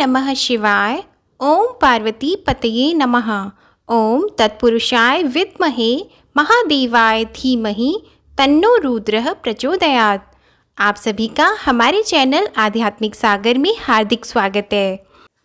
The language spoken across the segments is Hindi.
नमः शिवाय। ओम पार्वती पतये नमः। ओम तत्पुरुषाय विद्महे महादेवाय धीमहि तन्नो रुद्रः प्रचोदयात्। आप सभी का हमारे चैनल आध्यात्मिक सागर में हार्दिक स्वागत है।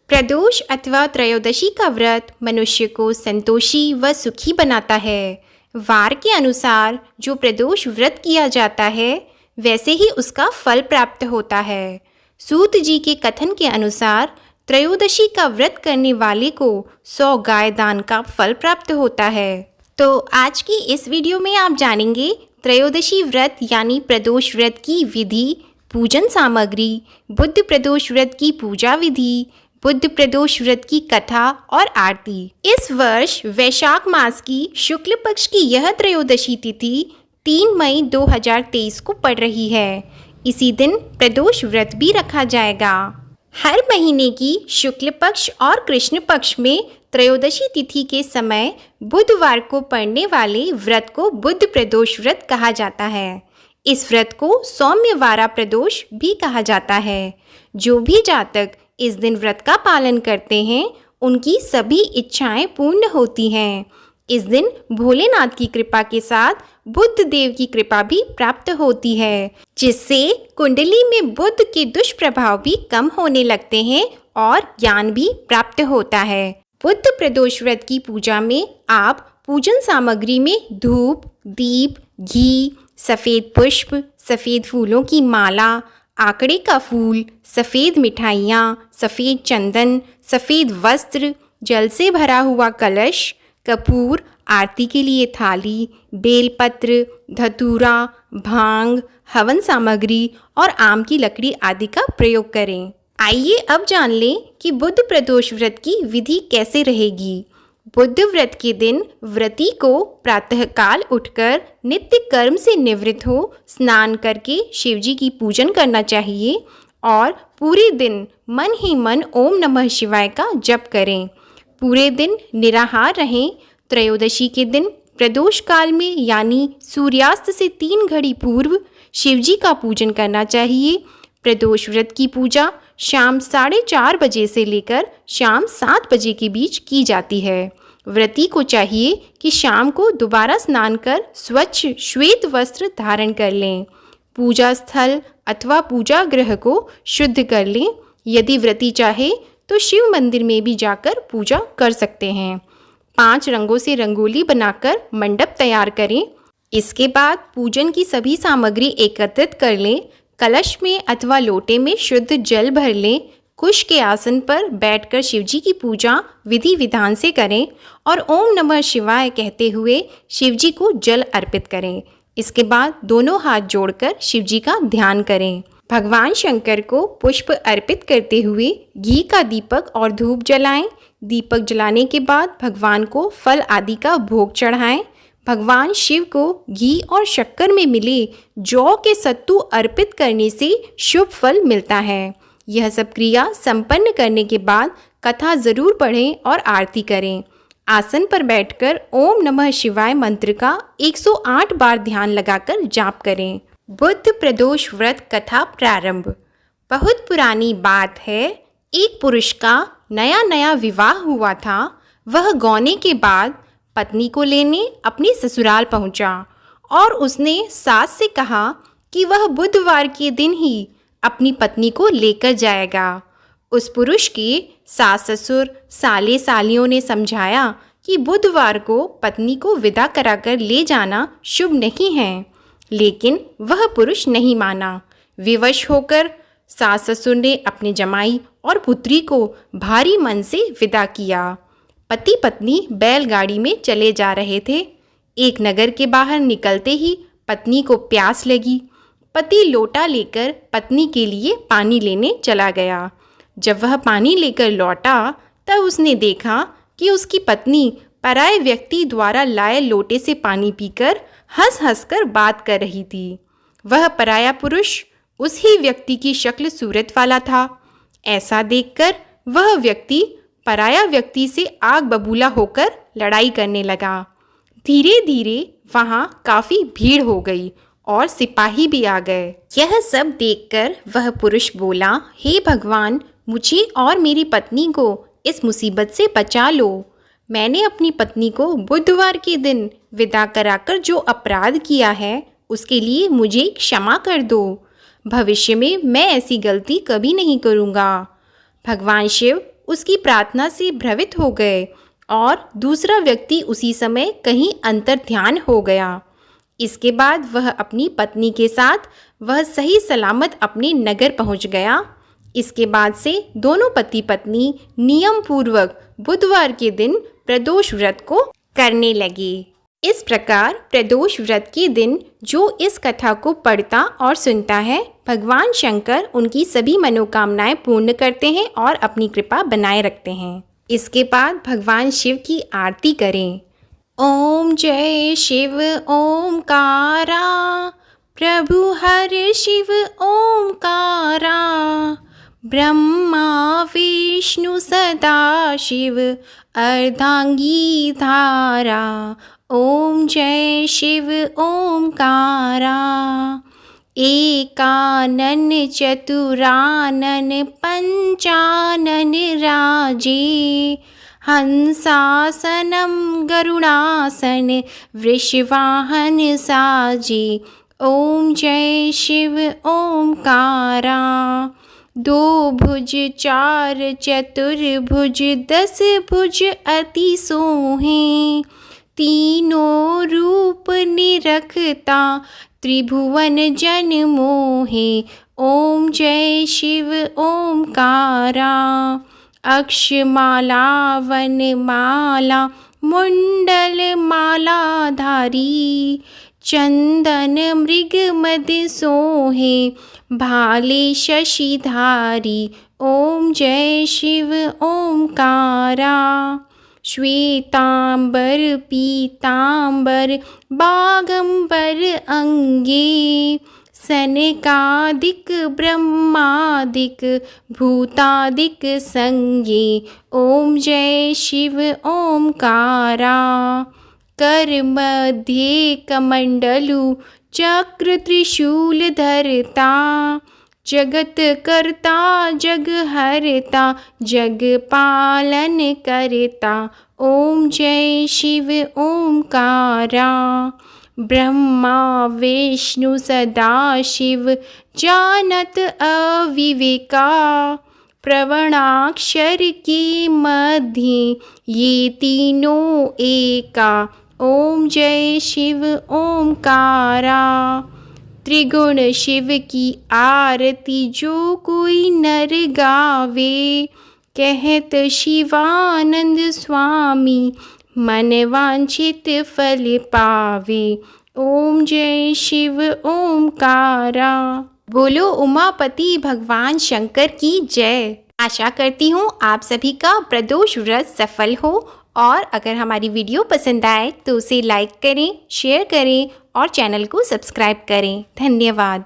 प्रदोष अथवा त्रयोदशी का व्रत मनुष्य को संतोषी व सुखी बनाता है। वार के अनुसार जो प्रदोष व्रत किया जाता है वैसे ही उसका फल प्राप्त होता है। सूत जी के कथन के अनुसार त्रयोदशी का व्रत करने वाले को 100 गाय दान का फल प्राप्त होता है। तो आज की इस वीडियो में आप जानेंगे त्रयोदशी व्रत यानी प्रदोष व्रत की विधि, पूजन सामग्री, बुद्ध प्रदोष व्रत की पूजा विधि, बुद्ध प्रदोष व्रत की कथा और आरती। इस वर्ष वैशाख मास की शुक्ल पक्ष की यह त्रयोदशी तिथि 3 मई 2023 को पड़ रही है। इसी दिन प्रदोष व्रत भी रखा जाएगा। हर महीने की शुक्ल पक्ष और कृष्ण पक्ष में त्रयोदशी तिथि के समय बुधवार को पड़ने वाले व्रत को बुद्ध प्रदोष व्रत कहा जाता है। इस व्रत को सौम्यवारा प्रदोष भी कहा जाता है। जो भी जातक इस दिन व्रत का पालन करते हैं उनकी सभी इच्छाएं पूर्ण होती हैं। इस दिन भोलेनाथ की कृपा के साथ बुद्ध देव की कृपा भी प्राप्त होती है, जिससे कुंडली में बुद्ध के दुष्प्रभाव भी कम होने लगते हैं और ज्ञान भी प्राप्त होता है। बुद्ध प्रदोष व्रत की पूजा में आप पूजन सामग्री में धूप, दीप, घी, सफ़ेद पुष्प, सफ़ेद फूलों की माला, आकड़े का फूल, सफ़ेद मिठाइयाँ, सफ़ेद चंदन, सफ़ेद वस्त्र, जल से भरा हुआ कलश, कपूर, आरती के लिए थाली, बेलपत्र, धतूरा, भांग, हवन सामग्री और आम की लकड़ी आदि का प्रयोग करें। आइए अब जान लें कि बुद्ध प्रदोष व्रत की विधि कैसे रहेगी। बुद्ध व्रत के दिन व्रती को प्रातःकाल उठकर नित्य कर्म से निवृत्त हो स्नान करके शिवजी की पूजन करना चाहिए और पूरे दिन मन ही मन ओम नमः शिवाय का जप करें। पूरे दिन निराहार रहें। त्रयोदशी के दिन प्रदोष काल में यानी सूर्यास्त से 3 घड़ी पूर्व शिवजी का पूजन करना चाहिए। प्रदोष व्रत की पूजा शाम 4:30 बजे से लेकर शाम 7 बजे के बीच की जाती है। व्रती को चाहिए कि शाम को दोबारा स्नान कर स्वच्छ श्वेत वस्त्र धारण कर लें। पूजा स्थल अथवा पूजा गृह को शुद्ध कर लें। यदि व्रती चाहे तो शिव मंदिर में भी जाकर पूजा कर सकते हैं। 5 रंगों से रंगोली बनाकर मंडप तैयार करें। इसके बाद पूजन की सभी सामग्री एकत्रित कर लें। कलश में अथवा लोटे में शुद्ध जल भर लें। कुश के आसन पर बैठकर शिवजी की पूजा विधि विधान से करें और ओम नमः शिवाय कहते हुए शिवजी को जल अर्पित करें। इसके बाद दोनों हाथ जोड़कर शिवजी का ध्यान करें। भगवान शंकर को पुष्प अर्पित करते हुए घी का दीपक और धूप जलाएं। दीपक जलाने के बाद भगवान को फल आदि का भोग चढ़ाएं। भगवान शिव को घी और शक्कर में मिले जौ के सत्तू अर्पित करने से शुभ फल मिलता है। यह सब क्रिया संपन्न करने के बाद कथा जरूर पढ़ें और आरती करें। आसन पर बैठकर ओम नमः शिवाय मंत्र का 108 बार ध्यान लगाकर जाप करें। बुद्ध प्रदोष व्रत कथा प्रारंभ। बहुत पुरानी बात है, एक पुरुष का नया नया विवाह हुआ था। वह गौने के बाद पत्नी को लेने अपने ससुराल पहुंचा और उसने सास से कहा कि वह बुधवार के दिन ही अपनी पत्नी को लेकर जाएगा। उस पुरुष के सास ससुर साले सालियों ने समझाया कि बुधवार को पत्नी को विदा कराकर ले जाना शुभ नहीं है, लेकिन वह पुरुष नहीं माना। विवश होकर सास ससुर ने अपने जमाई और पुत्री को भारी मन से विदा किया। पति पत्नी बैलगाड़ी में चले जा रहे थे। एक नगर के बाहर निकलते ही पत्नी को प्यास लगी। पति लोटा लेकर पत्नी के लिए पानी लेने चला गया। जब वह पानी लेकर लौटा तब उसने देखा कि उसकी पत्नी पराये व्यक्ति द्वारा लाए लोटे से पानी पीकर हंस हंस कर बात कर रही थी। वह पराया पुरुष उस ही व्यक्ति की शक्ल सूरत वाला था। ऐसा देखकर वह व्यक्ति पराया व्यक्ति से आग बबूला होकर लड़ाई करने लगा। धीरे धीरे वहाँ काफ़ी भीड़ हो गई और सिपाही भी आ गए। यह सब देखकर वह पुरुष बोला, हे भगवान, मुझे और मेरी पत्नी को इस मुसीबत से बचा लो। मैंने अपनी पत्नी को बुधवार के दिन विदा कराकर जो अपराध किया है उसके लिए मुझे क्षमा कर दो। भविष्य में मैं ऐसी गलती कभी नहीं करूँगा। भगवान शिव उसकी प्रार्थना से भ्रमित हो गए और दूसरा व्यक्ति उसी समय कहीं अंतर्ध्यान हो गया। इसके बाद वह अपनी पत्नी के साथ वह सही सलामत अपने नगर पहुंच गया। इसके बाद से दोनों पति पत्नी नियम पूर्वक बुधवार के दिन प्रदोष व्रत को करने लगे। इस प्रकार प्रदोष व्रत के दिन जो इस कथा को पढ़ता और सुनता है, भगवान शंकर उनकी सभी मनोकामनाएं पूर्ण करते हैं और अपनी कृपा बनाए रखते हैं। इसके बाद भगवान शिव की आरती करें। ओम जय शिव ओमकारा, प्रभु हर शिव ओमकारा, ब्रह्मा विष्णु सदा शिव अर्धांगी धारा। ओम जय शिव ओमकारा, एकानन चतुरानन पंचानन राजे, हंसासनं गरुडासन वृषवाहन साजे। ओम जय शिव ओमकारा, दो भुज चार चतुर्भुज 10 भुज अति सोहें, तीनों रूप निरखता त्रिभुवन जन मोहे। ओम जय शिव ओमकारा, अक्षमाला वनमाला मुंडल मालाधारी, चंदन मृग मद सोहे भाले शशिधारी। ओम जय शिव ओमकारा, श्वेतांबर पीतांबर बागंबर अंगे, सनकादिक ब्रह्मादिक भूतादिक संगे। ओम जय शिव ओमकारा, कर मध्ये कमंडलु चक्र त्रिशूल धरता, जगत करता जग हरता जग पालन करता। ओम जय शिव ओमकारा, ब्रह्मा विष्णु सदा शिव जानत अविवेका, प्रवणाक्षर के मध्य ये तीनों एका। ओम जय शिव ओमकारा, त्रिगुण शिव की आरती जो कोई नर गावे, कहत शिवानंद स्वामी मन वांछित फल पावे। ओम जय शिव ओमकारा। बोलो उमापति भगवान शंकर की जय। आशा करती हूँ आप सभी का प्रदोष व्रत सफल हो और अगर हमारी वीडियो पसंद आए तो उसे लाइक करें, शेयर करें और चैनल को सब्सक्राइब करें। धन्यवाद।